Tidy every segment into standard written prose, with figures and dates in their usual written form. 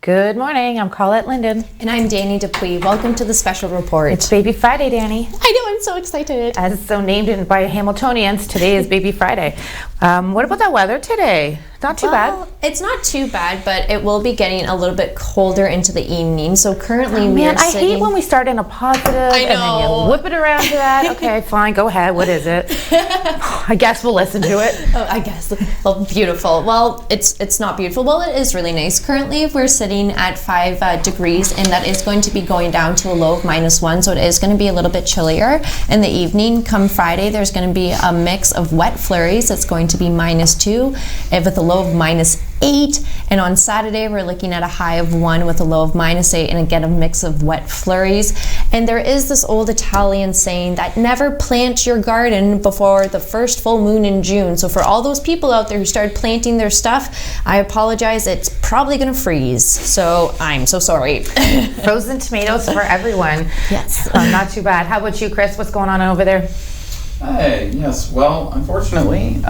Good morning, I'm Colette Linden. And I'm Dani Dupuis. Welcome to the special report. It's Baby Friday, Dani. I know, I'm so excited. As so named by Hamiltonians, today is Baby Friday. What about that weather today? Not too bad. It's not too bad, but it will be getting a little bit colder into the evening. So currently I hate when we start in a positive and then you whip it around to that. Okay, fine, go ahead. What is it? I guess we'll listen to it. Oh, I guess. Well, beautiful. Well, it's not beautiful. Well, it is really nice. Currently, we're sitting at 5 degrees, and that is going to be going down to a low of -1. So it is going to be a little bit chillier in the evening. Come Friday, there's going to be a mix of wet flurries. It's going to be -2 and with a low of -8. And on Saturday, we're looking at a high of 1 with a low of -8, and again a mix of wet flurries. And there is this old Italian saying that never plant your garden before the first full moon in June. So for all those people out there who started planting their stuff, I apologize, it's probably gonna freeze. So I'm so sorry. Frozen tomatoes for everyone. Yes. Not too bad. How about you, Chris? What's going on over there? Hey, yes, well, unfortunately,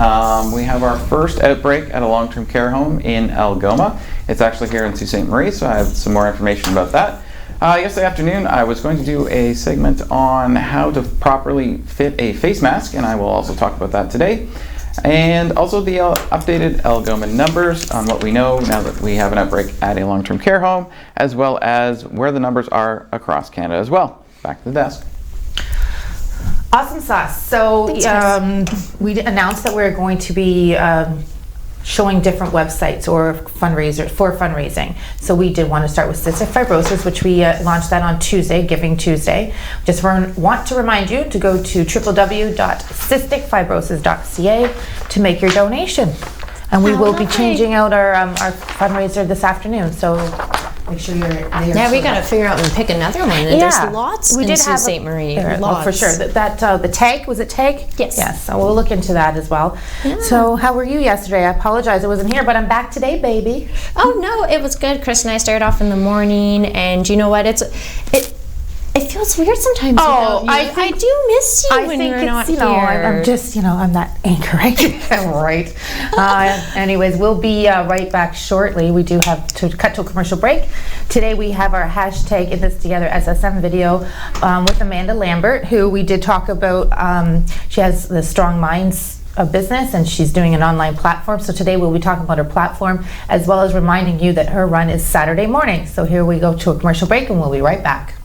we have our first outbreak at a long-term care home in Algoma. It's actually here in Sault Ste. Marie, so I have some more information about that. Yesterday afternoon, I was going to do a segment on how to properly fit a face mask, and I will also talk about that today. And also the updated Algoma numbers on what we know now that we have an outbreak at a long-term care home, as well as where the numbers are across Canada as well. Back to the desk. Awesome sauce. So we announced that we're going to be showing different websites or fundraisers for fundraising. So we did want to start with cystic fibrosis, which we launched that on Tuesday, Giving Tuesday. Just want to remind you to go to www.cysticfibrosis.ca to make your donation. And we will be changing out our fundraiser this afternoon. So make sure you're there. Yeah, we gotta figure out and pick another one. And there's lots in Sault Ste. Marie. Lots. For sure. The tag, was it tag? Yes. Yes, so we'll look into that as well. Yeah. So how were you yesterday? I apologize I wasn't here, but I'm back today, baby. Oh no, it was good. Chris and I started off in the morning, and you know what? It feels weird sometimes. Oh, I do miss you when you're not here. I'm just, I'm that anchor, right? Right. Anyways, we'll be right back shortly. We do have to cut to a commercial break. Today we have our hashtag In This Together SSM video with Amanda Lambert, who we did talk about. She has the Strong Minds of business, and she's doing an online platform. So today we'll be talking about her platform, as well as reminding you that her run is Saturday morning. So here we go to a commercial break, and we'll be right back.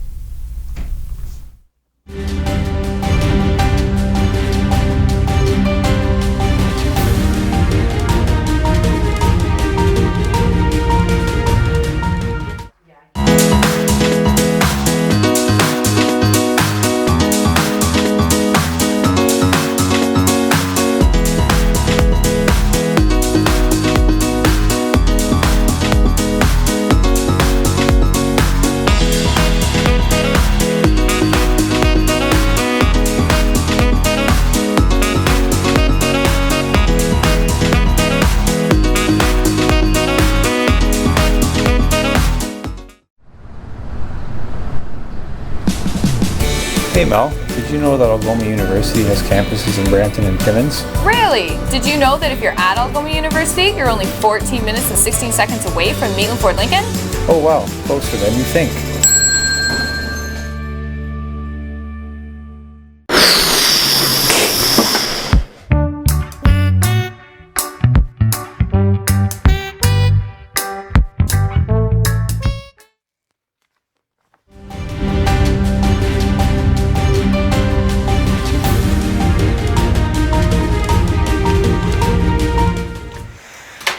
Hey Mel, did you know that Algoma University has campuses in Brampton and Timmins? Really? Did you know that if you're at Algoma University, you're only 14 minutes and 16 seconds away from Maitland Fort Lincoln? Oh wow, closer than you think.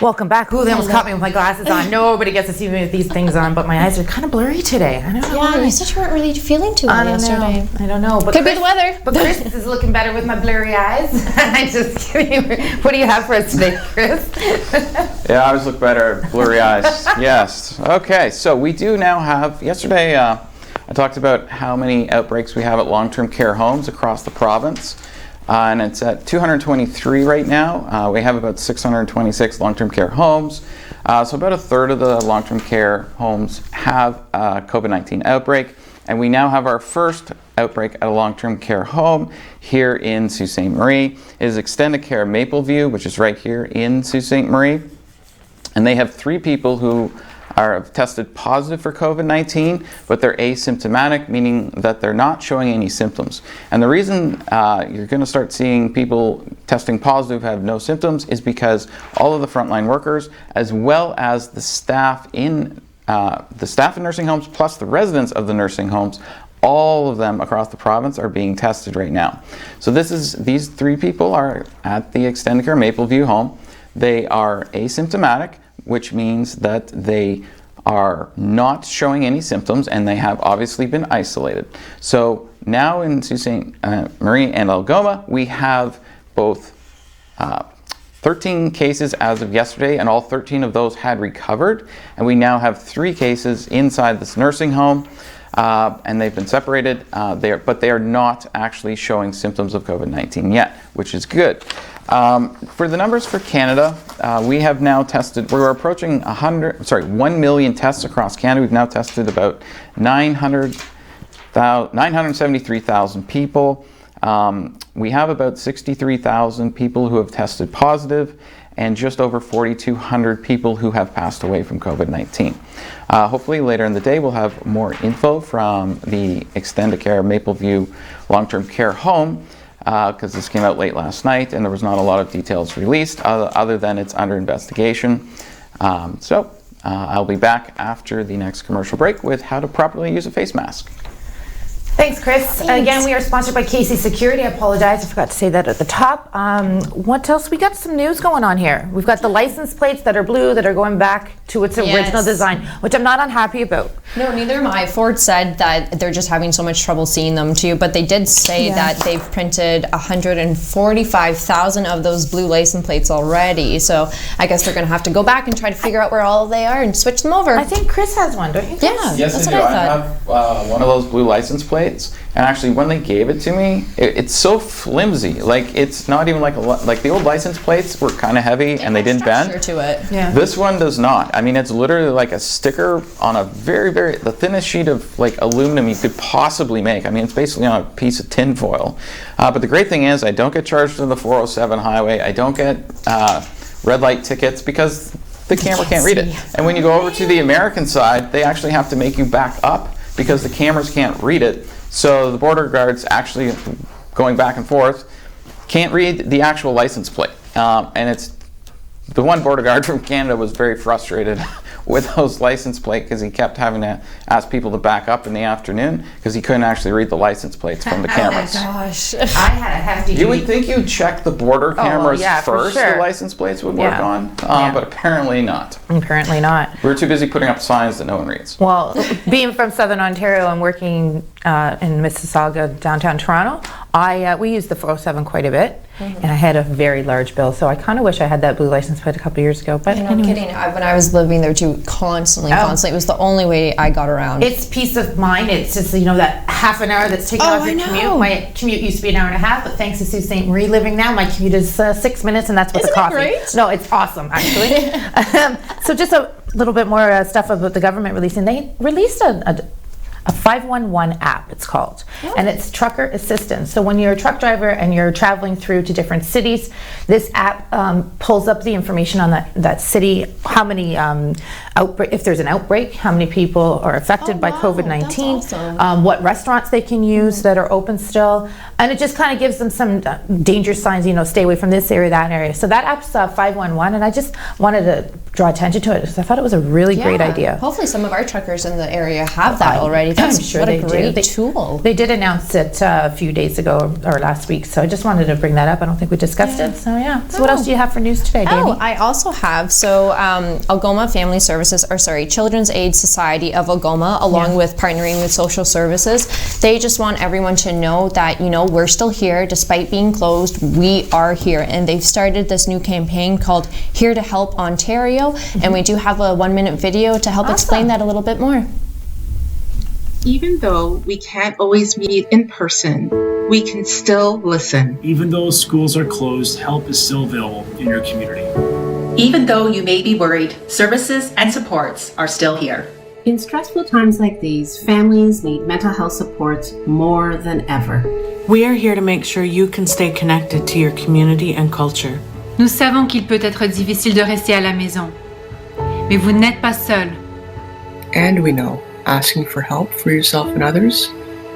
Welcome back. Ooh, they almost caught me with my glasses on. Nobody gets to see me with these things on, but my eyes are kind of blurry today. I don't know. Yeah, you said you weren't really feeling too well yesterday. I don't know. But Could be the weather. But Chris is looking better with my blurry eyes. I'm just kidding. What do you have for us today, Chris? Yeah, I always look better, blurry eyes. Yes. Okay, so we do now have, yesterday I talked about how many outbreaks we have at long-term care homes across the province. And it's at 223 right now. We have about 626 long-term care homes. So about a third of the long-term care homes have a COVID-19 outbreak. And we now have our first outbreak at a long-term care home here in Sault Ste. Marie. It is Extendicare Maple View, which is right here in Sault Ste. Marie. And they have 3 people who are tested positive for COVID-19, but they're asymptomatic, meaning that they're not showing any symptoms. And the reason you're going to start seeing people testing positive have no symptoms is because all of the frontline workers, as well as the staff in nursing homes, plus the residents of the nursing homes, all of them across the province are being tested right now. So these 3 people are at the Extendicare Maple View home. They are asymptomatic, which means that they are not showing any symptoms and they have obviously been isolated. So now in Sault Ste. Marie and Algoma, we have both 13 cases as of yesterday, and all 13 of those had recovered. And we now have 3 cases inside this nursing home, and they've been separated, but they are not actually showing symptoms of COVID-19 yet, which is good. For the numbers for Canada, we have now tested, we're approaching 1 million tests across Canada. We've now tested about 973,000 people. We have about 63,000 people who have tested positive and just over 4,200 people who have passed away from COVID-19. Hopefully later in the day we'll have more info from the Extendicare Maple View Long-Term Care Home, because this came out late last night and there was not a lot of details released other than it's under investigation. I'll be back after the next commercial break with how to properly use a face mask. Thanks, Chris. Again, we are sponsored by KC Security. I apologize, I forgot to say that at the top. What else? We got some news going on here. We've got the license plates that are blue that are going back to its original design, which I'm not unhappy about. No, neither am I. Ford said that they're just having so much trouble seeing them too, but they did say that they've printed 145,000 of those blue license plates already. So I guess they're going to have to go back and try to figure out where all they are and switch them over. I think Chris has one, don't you, Chris? Yeah, yes, that's I do. what I I thought. have one of those blue license plates, and actually when they gave it to me, it's so flimsy. Like, it's not even like like the old license plates were kind of heavy and they didn't bend. To it. Yeah. This one does not. I mean, it's literally like a sticker on a the thinnest sheet of like aluminum you could possibly make. I mean, it's basically on a piece of tin foil. But the great thing is I don't get charged on the 407 highway. I don't get red light tickets because the camera can't read it. And when you go over to the American side, they actually have to make you back up because the cameras can't read it. So the border guards actually going back and forth can't read the actual license plate. And it's the one border guard from Canada was very frustrated with those license plate because he kept having to ask people to back up in the afternoon because he couldn't actually read the license plates from the cameras. Oh my gosh. I had a hefty You would think you'd check the border cameras first, sure. the license plates would work on, but apparently not. Apparently not. We were too busy putting up signs that no one reads. Well, being from Southern Ontario and working in Mississauga, downtown Toronto, we use the 407 quite a bit, and I had a very large bill, so I kind of wish I had that blue license plate a couple years ago. But I'm kidding. When I was living there too, constantly, it was the only way I got around. It's peace of mind. It's just, that half an hour that's taken off your commute. My commute used to be an hour and a half, but thanks to Sault Ste. Marie living now, my commute is 6 minutes, and that's with the coffee. Great? No, it's awesome, actually. So just a little bit more stuff about the government releasing. They released a 511 app, it's called, and it's trucker assistance. So when you're a truck driver and you're traveling through to different cities, this app pulls up the information on that city, how many if there's an outbreak, how many people are affected by COVID-19, that's awesome. what restaurants they can use that are open still, and it just kind of gives them some danger signs, stay away from this area, that area. So that app's 511, and I just wanted to draw attention to it because I thought it was a really great idea. Hopefully some of our truckers in the area have that already. I'm sure what they a great do. tool. They did announce it a few days ago or last week, so I just wanted to bring that up. I don't think we discussed it, so yeah. So what else do you have for news today, Dani? I also have, Algoma Family Services, Children's Aid Society of Algoma, along with partnering with social services, they just want everyone to know that, we're still here. Despite being closed, we are here. And they've started this new campaign called Here to Help Ontario, and we do have a 1-minute video to help explain that a little bit more. Even though we can't always meet in person, we can still listen. Even though schools are closed, help is still available in your community. Even though you may be worried, services and supports are still here. In stressful times like these, families need mental health supports more than ever. We are here to make sure you can stay connected to your community and culture. Nous savons qu'il peut être difficile de rester à la maison, mais vous n'êtes pas seul. And we know asking for help for yourself and others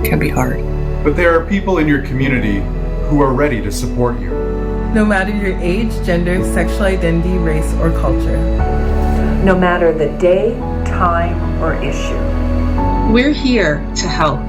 can be hard. But there are people in your community who are ready to support you. No matter your age, gender, sexual identity, race, or culture. No matter the day, time, or issue. We're here to help.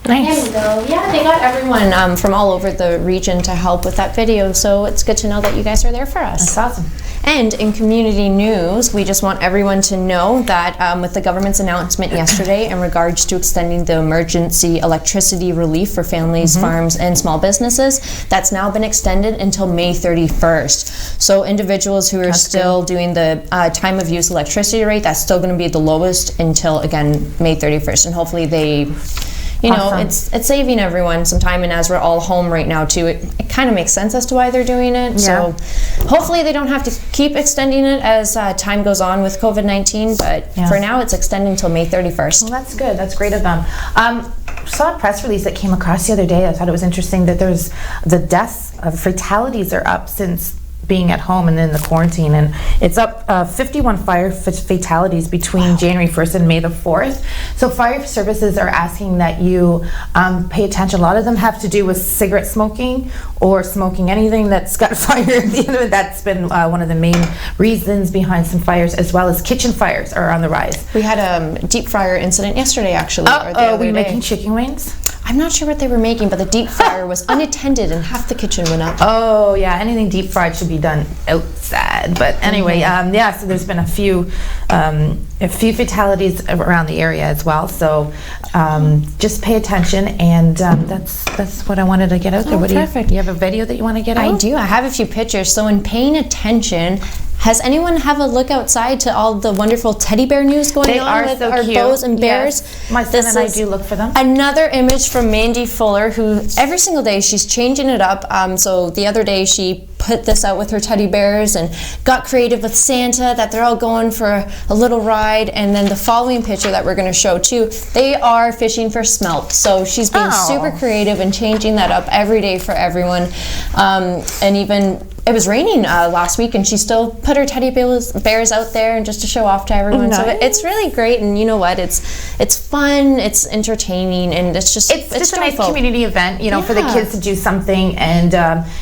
Nice. There we go. Yeah, they got everyone from all over the region to help with that video, so it's good to know that you guys are there for us. That's awesome. And in community news, we just want everyone to know that with the government's announcement yesterday in regards to extending the emergency electricity relief for families, farms, and small businesses, that's now been extended until May 31st. So individuals who are still doing the time of use electricity rate, that's still going to be the lowest until, again, May 31st. And hopefully they... You know, it's saving everyone some time, and as we're all home right now too, it kind of makes sense as to why they're doing it. Yeah. So hopefully they don't have to keep extending it as time goes on with COVID-19, but for now it's extending until May 31st. Well, that's good. That's great of them. Saw a press release that came across the other day. I thought it was interesting that there's the deaths, fatalities are up since being at home and in the quarantine, and it's up 51 fire fatalities between January 1st and May the 4th. So fire services are asking that you pay attention. A lot of them have to do with cigarette smoking or smoking anything that's got fire at the end of it. That's been one of the main reasons behind some fires, as well as kitchen fires are on the rise. We had a deep fryer incident yesterday, actually. Were you making chicken wings? I'm not sure what they were making, but the deep fryer was unattended and half the kitchen went up. Oh yeah, anything deep fried should be done outside. But anyway, so there's been a few fatalities around the area as well. So just pay attention, and that's what I wanted to get out there. What perfect. Do you have a video that you want to get out? I do. I have a few pictures. So in paying attention, has anyone have a look outside to all the wonderful teddy bear news going on with our bows and bears? Yes. My son and I do look for them. Another image from Mandy Fuller, who every single day she's changing it up. So the other day she put this out with her teddy bears and got creative with Santa, that they're all going for a little ride. And then the following picture that we're going to show too, they are fishing for smelt. So she's being super creative and changing that up every day for everyone. And even it was raining last week, and she still put her teddy bears out there and just to show off to everyone. Nice. So it's really great, and you know what? It's fun, it's entertaining, and it's just a nice community event, you know, for the kids to do something, and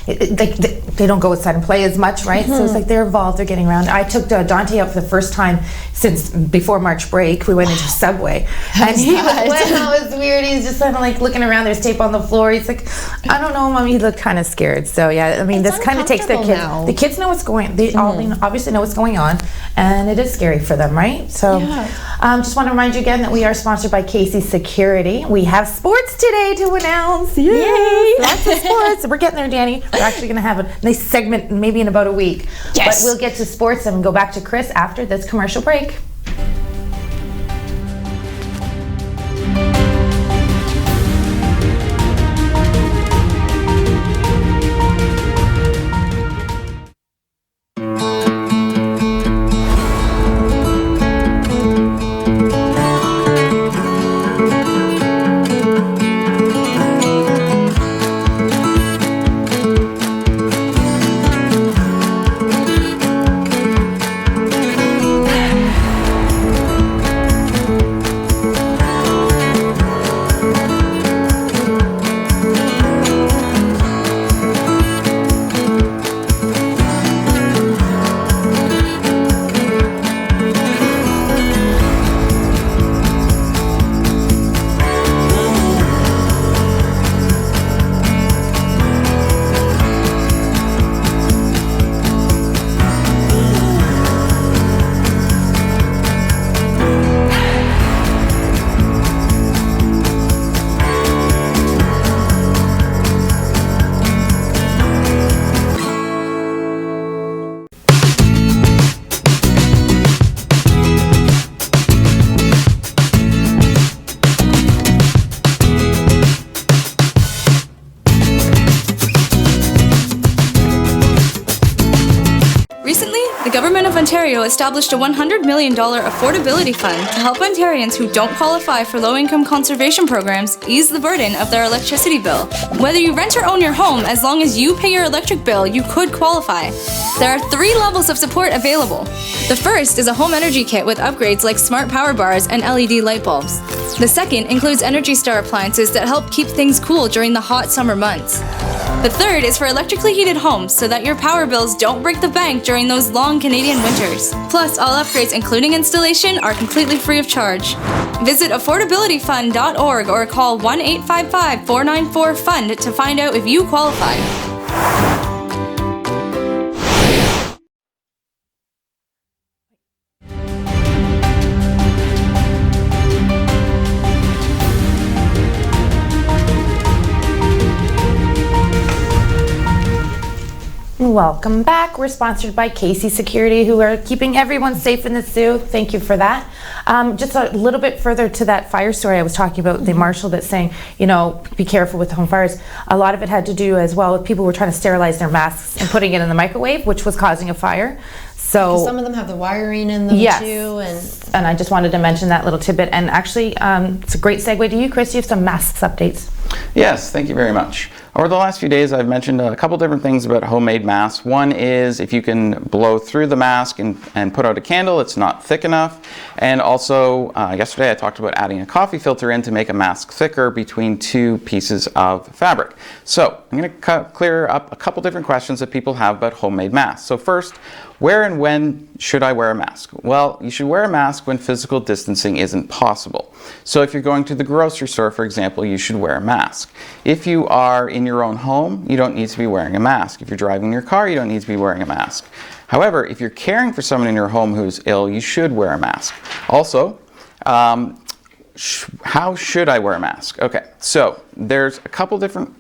they don't go outside and play as much, right? So it's like they're involved, they're getting around. I took Dante out for the first time since before March break. We went into Subway, and he was weird. He's just kind of like looking around. There's tape on the floor. He's like, I don't know, Mommy. He looked kind of scared. So yeah, I mean, this kind of takes the kids. Now. The kids know what's going. They all obviously know what's going on, and it is scary for them, right? So, just want to remind you again that we are sponsored by Casey's Security. We have sports today to announce. Yay! Lots of sports. We're getting there, Dani. We're actually going to have a nice segment maybe in about a week. Yes. But we'll get to sports and go back to Chris after this commercial break. Ontario established a $100 million Affordability Fund to help Ontarians who don't qualify for low-income conservation programs ease the burden of their electricity bill. Whether you rent or own your home, as long as you pay your electric bill, you could qualify. There are 3 levels of support available. The first is a home energy kit with upgrades like smart power bars and LED light bulbs. The second includes Energy Star appliances that help keep things cool during the hot summer months. The third is for electrically heated homes so that your power bills don't break the bank during those long Canadian winters. Plus, all upgrades, including installation, are completely free of charge. Visit affordabilityfund.org or call 1-855-494-FUND to find out if you qualify. Welcome back. We're sponsored by Casey Security, who are keeping everyone safe in the zoo. Thank you for that. Just a little bit further to that fire story I was talking about, the marshal that's saying, you know, be careful with home fires. A lot of it had to do as well with people who were trying to sterilize their masks and putting it in the microwave, which was causing a fire. So because some of them have the wiring in them too. And I just wanted to mention that little tidbit. And actually, it's a great segue to you, Chris. You have some masks updates. Yes, thank you very much. Over the last few days, I've mentioned a couple different things about homemade masks. One is if you can blow through the mask and put out a candle, it's not thick enough. And also, yesterday I talked about adding a coffee filter in to make a mask thicker between 2 pieces of fabric. So I'm going to clear up a couple different questions that people have about homemade masks. So first, where and when should I wear a mask? Well, you should wear a mask when physical distancing isn't possible. So if you're going to the grocery store, for example, you should wear a mask. If you are in your own home, you don't need to be wearing a mask. If you're driving your car, you don't need to be wearing a mask. However, if you're caring for someone in your home who's ill, you should wear a mask. Also, how should I wear a mask? Okay, so there's a couple different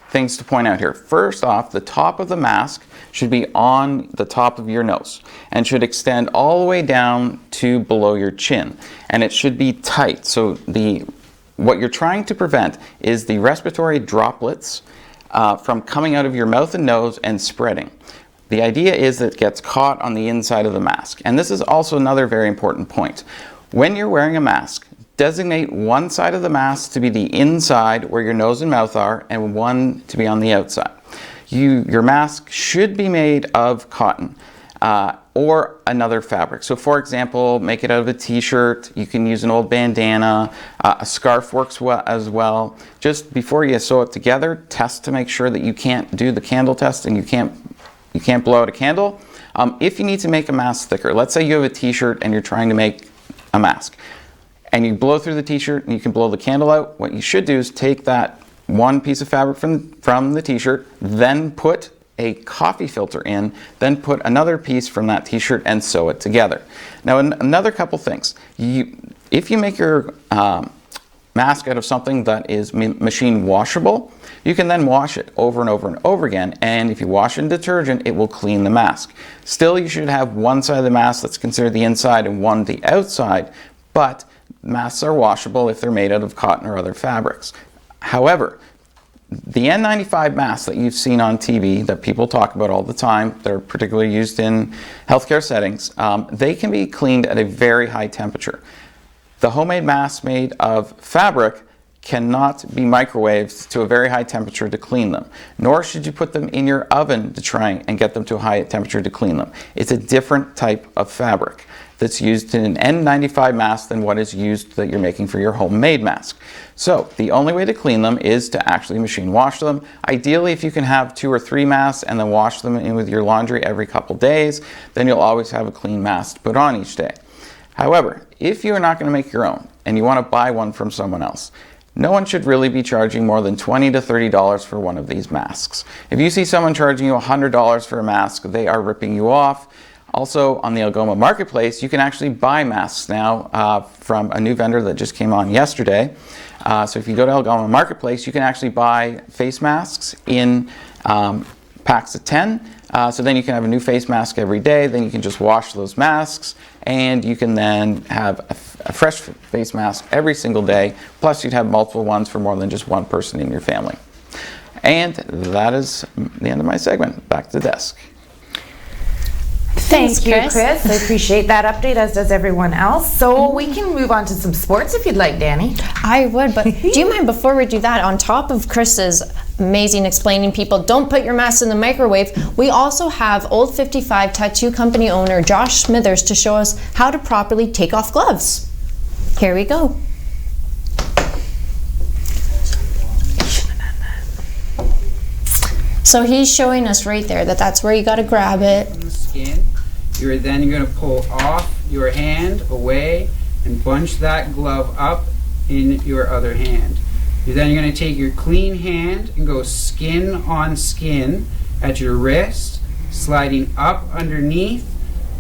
things to point out here. First off, the top of the mask should be on the top of your nose and should extend all the way down to below your chin. And it should be tight. So what you're trying to prevent is the respiratory droplets from coming out of your mouth and nose and spreading. The idea is that it gets caught on the inside of the mask. And this is also another very important point. When you're wearing a mask, designate one side of the mask to be the inside where your nose and mouth are and one to be on the outside. Your mask should be made of cotton or another fabric. So for example, make it out of a t-shirt. You can use an old bandana. A scarf works well as well. Just before you sew it together, test to make sure that you can't do the candle test and you can't blow out a candle. If you need to make a mask thicker, let's say you have a t-shirt and you're trying to make a mask, and you blow through the t-shirt and you can blow the candle out, what you should do is take that one piece of fabric from the t-shirt, then put a coffee filter in, then put another piece from that t-shirt and sew it together. Now another couple things. If you make your mask out of something that is machine washable, you can then wash it over and over and over again, and if you wash it in detergent, it will clean the mask. Still, you should have one side of the mask that's considered the inside and one the outside, but masks are washable if they're made out of cotton or other fabrics. However, the N95 masks that you've seen on TV that people talk about all the time, they're particularly used in healthcare settings, they can be cleaned at a very high temperature. The homemade masks made of fabric cannot be microwaved to a very high temperature to clean them, nor should you put them in your oven to try and get them to a high temperature to clean them. It's a different type of fabric that's used in an N95 mask than what is used that you're making for your homemade mask. So the only way to clean them is to actually machine wash them. Ideally, if you can have 2 or 3 masks and then wash them in with your laundry every couple days, then you'll always have a clean mask to put on each day. However, if you're not going to make your own and you want to buy one from someone else, no one should really be charging more than $20 to $30 for one of these masks. If you see someone charging you $100 for a mask, they are ripping you off. Also, on the Algoma Marketplace, you can actually buy masks now from a new vendor that just came on yesterday. So if you go to Algoma Marketplace, you can actually buy face masks in packs of 10. So then you can have a new face mask every day. Then you can just wash those masks, and you can then have a fresh face mask every single day. Plus, you'd have multiple ones for more than just one person in your family. And that is the end of my segment. Back to the desk. Thank you, Chris. Chris. I appreciate that update, as does everyone else. So we can move on to some sports if you'd like, Dani. I would, but do you mind, before we do that, on top of Chris's amazing explaining people don't put your mess in the microwave, we also have Old 55 tattoo company owner Josh Smithers to show us how to properly take off gloves. Here we go. So he's showing us right there that that's where you got to grab it. Skin. You're then going to pull off your hand away and bunch that glove up in your other hand. You're then going to take your clean hand and go skin on skin at your wrist, sliding up underneath,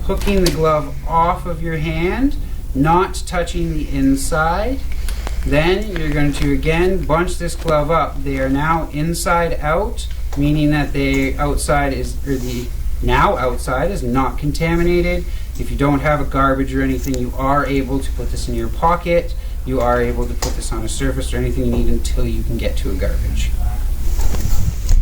hooking the glove off of your hand, not touching the inside. Then you're going to again bunch this glove up. They are now inside out, meaning that the outside is not contaminated. If you don't have a garbage or anything, you are able to put this in your pocket. You are able to put this on a surface or anything you need until you can get to a garbage.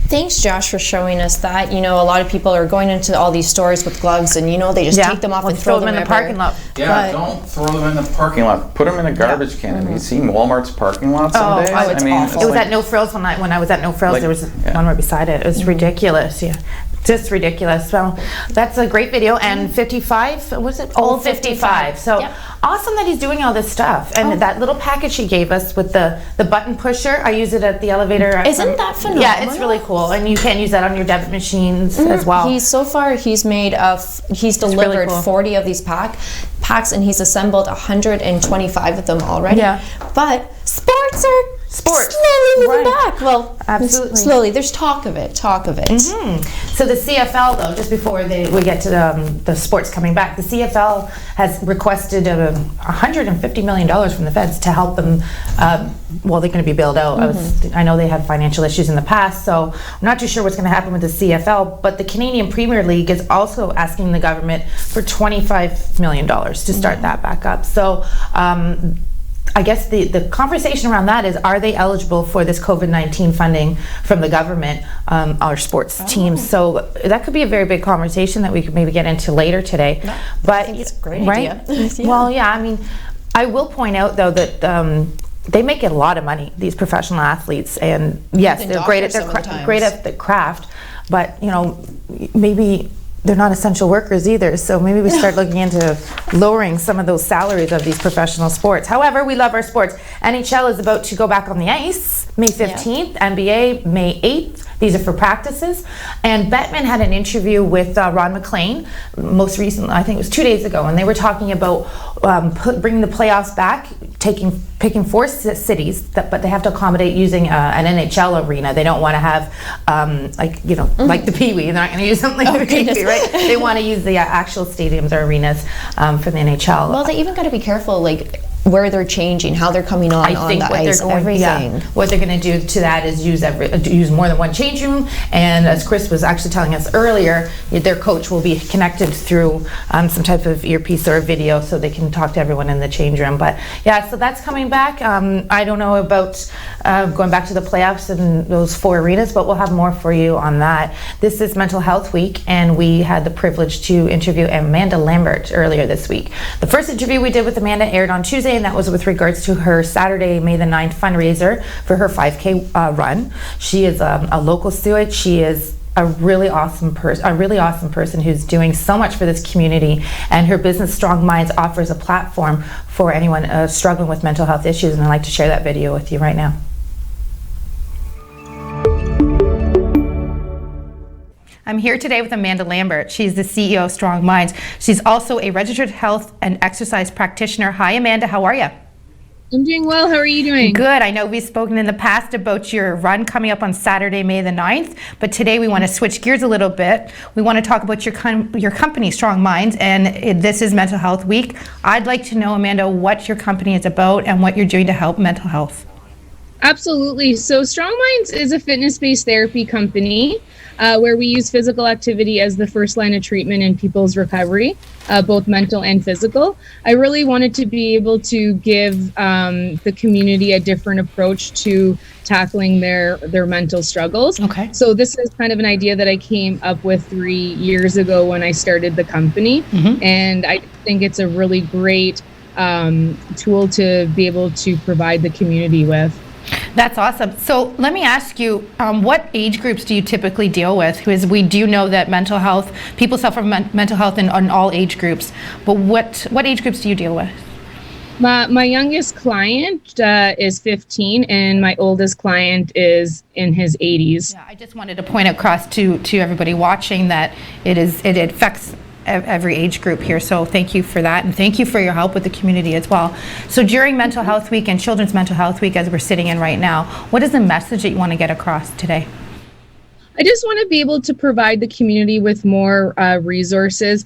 Thanks, Josh, for showing us that. You know, a lot of people are going into all these stores with gloves and, you know, they just take them off and throw them in the parking lot. Yeah, don't throw them in the parking lot. Put them in a garbage can. Have you seen Walmart's parking lot some days? Oh, it's awful. It was at No Frills when I was at No Frills. There was one right beside it. It was ridiculous. Yeah. Just ridiculous. Well, that's a great video. And 55, what was it? Old 55. So awesome that he's doing all this stuff. And that little package he gave us with the button pusher, I use it at the elevator. Isn't that phenomenal? Yeah, it's really cool. And you can use that on your debit machines as well. He's delivered really cool. 40 of these packs, and he's assembled 125 of them already. Yeah. But sports slowly moving back. Well, absolutely. Slowly. There's talk of it. Mm-hmm. So the CFL, though, just before we get to the sports coming back, the CFL has requested $150 million from the feds to help them. They're going to be bailed out. I know they had financial issues in the past, so I'm not too sure what's going to happen with the CFL, but the Canadian Premier League is also asking the government for $25 million to start that back up. So I guess the conversation around that is, are they eligible for this COVID-19 funding from the government, our sports teams? So that could be a very big conversation that we could maybe get into later today. But I think it's a great idea. Well, yeah, I mean, I will point out, though, that they make a lot of money, these professional athletes, and yes, they're great at the craft, but, you know, maybe they're not essential workers either, so maybe we start looking into lowering some of those salaries of these professional sports. However, we love our sports. NHL is about to go back on the ice May 15th, NBA May 8th. These are for practices. And Bettman had an interview with Ron McLean, most recently, I think it was 2 days ago, and they were talking about bringing the playoffs back, picking 4 cities, but they have to accommodate using an NHL arena. They don't want to have, like the Pee Wee. They're not going to use something like the Pee Wee, right? They want to use the actual stadiums or arenas for the NHL. Well, they even got to be careful, like, where they're changing, how they're coming on the ice, everything. What they're going to do to that is use more than one change room, and as Chris was actually telling us earlier, their coach will be connected through some type of earpiece or a video so they can talk to everyone in the change room. But yeah, so that's coming back. I don't know about going back to the playoffs and those 4 arenas, but we'll have more for you on that. This is Mental Health Week, and we had the privilege to interview Amanda Lambert earlier this week. The first interview we did with Amanda aired on Tuesday, and that was with regards to her Saturday, May the 9th fundraiser for her 5K run. She is a local steward. She is a really awesome person who's doing so much for this community, and her business Strong Minds offers a platform for anyone struggling with mental health issues, and I'd like to share that video with you right now. I'm here today with Amanda Lambert. She's the CEO of Strong Minds. She's also a registered health and exercise practitioner. Hi, Amanda. How are you? I'm doing well. How are you doing? Good. I know we've spoken in the past about your run coming up on Saturday, May the 9th, but today we want to switch gears a little bit. We want to talk about your company, Strong Minds, and this is Mental Health Week. I'd like to know, Amanda, what your company is about and what you're doing to help mental health. Absolutely. So Strong Minds is a fitness-based therapy company. where we use physical activity as the first line of treatment in people's recovery, both mental and physical. I really wanted to be able to give the community a different approach to tackling their mental struggles. Okay. So this is kind of an idea that I came up with 3 years ago when I started the company. And I think it's a really great tool to be able to provide the community with. That's awesome. So let me ask you, what age groups do you typically deal with? Because we do know that mental health, people suffer from mental health in all age groups, but what age groups do you deal with? My youngest client is 15 and my oldest client is in his 80s. Yeah, I just wanted to point across to everybody watching that it affects every age group here, so thank you for that, and thank you for your help with the community as well. So during Mental Health Week and Children's Mental Health Week, as we're sitting in right now, what is the message that you want to get across today? I just want to be able to provide the community with more resources.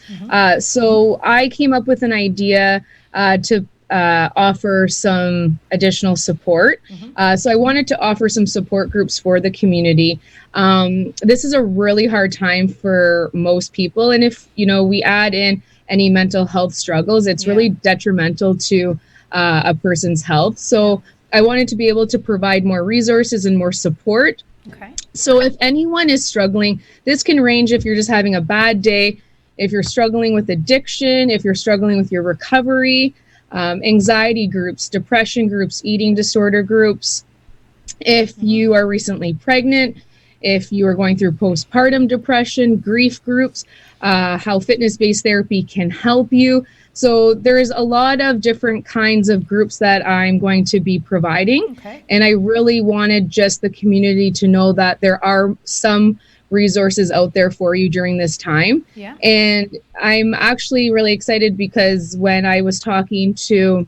So I came up with an idea to offer some additional support. So I wanted to offer some support groups for the community. This is a really hard time for most people. And if, we add in any mental health struggles, it's really detrimental to a person's health. So I wanted to be able to provide more resources and more support. Okay. So if anyone is struggling, this can range if you're just having a bad day, if you're struggling with addiction, if you're struggling with your recovery, anxiety groups, depression groups, eating disorder groups. If you are recently pregnant, if you are going through postpartum depression, grief groups, how fitness-based therapy can help you. So there's a lot of different kinds of groups that I'm going to be providing. Okay. And I really wanted just the community to know that there are some resources out there for you during this time. Yeah. And I'm actually really excited because when I was talking to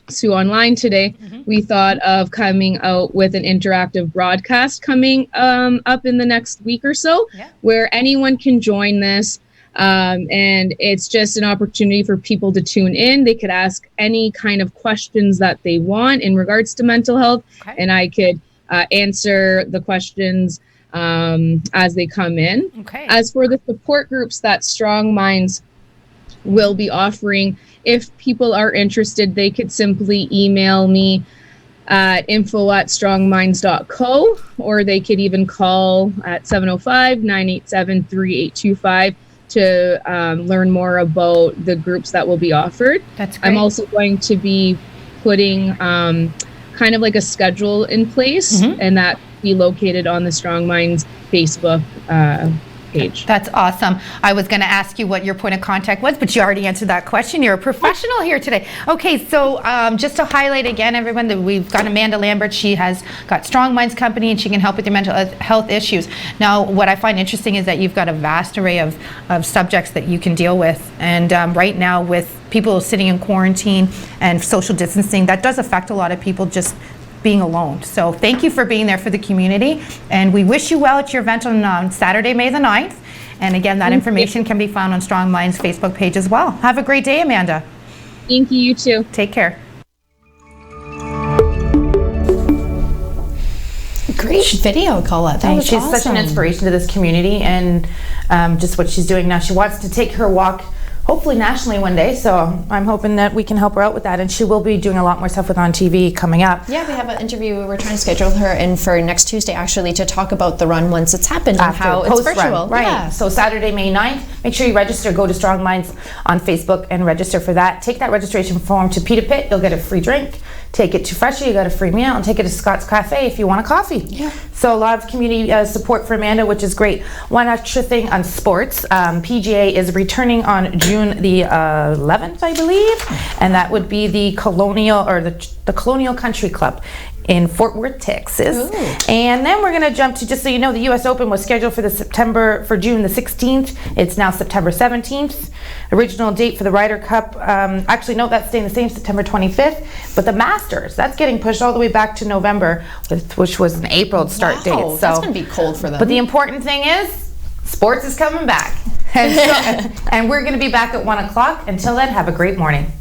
Sue online today, we thought of coming out with an interactive broadcast coming up in the next week or so, where anyone can join this. And it's just an opportunity for people to tune in. They could ask any kind of questions that they want in regards to mental health, and I could answer the questions as they come in. Okay. As for the support groups that Strong Minds will be offering, if people are interested, they could simply email me at info@strongminds.co, or they could even call at 705-987-3825 to learn more about the groups that will be offered. That's great. I'm also going to be putting kind of like a schedule in place, and that be located on the Strong Minds Facebook page. That's awesome. I was going to ask you what your point of contact was, but you already answered that question. You're a professional here today. Okay, so just to highlight again, everyone, that we've got Amanda Lambert. She has got Strong Minds Company, and she can help with your mental health issues. Now, what I find interesting is that you've got a vast array of subjects that you can deal with. And right now, with people sitting in quarantine and social distancing, that does affect a lot of people just being alone. So thank you for being there for the community, and we wish you well at your event on Saturday, May the 9th. And again, that information can be found on Strong Minds Facebook page as well. Have a great day, Amanda. Thank you, you too. Take care. Great video, Colette. That was She's awesome. such an inspiration to this community, and just what she's doing now. She wants to take her walk hopefully nationally one day, so I'm hoping that we can help her out with that, and she will be doing a lot more stuff with On TV coming up. Yeah, we have an interview. We're trying to schedule her in for next Tuesday, actually, to talk about the run once it's happened and how it's virtual. Right. Yeah. So Saturday, May 9th, make sure you register. Go to Strong Minds on Facebook and register for that. Take that registration form to Pita Pit. You'll get a free drink. Take it to Freshie, you got a free meal, and take it to Scott's Cafe if you want a coffee. Yeah. So a lot of community support for Amanda, which is great. One extra thing on sports, PGA is returning on June the 11th, I believe, and that would be the Colonial Country Club in Fort Worth, Texas. Ooh. And then we're going to jump to, just so you know, the U.S. Open was scheduled for June the 16th. It's now September 17th. Original date for the Ryder Cup, actually no, that's staying the same, September 25th. But the Masters, that's getting pushed all the way back to November, which was an April start date. So that's going to be cold for them. But the important thing is, sports is coming back. And we're going to be back at 1 o'clock. Until then, have a great morning.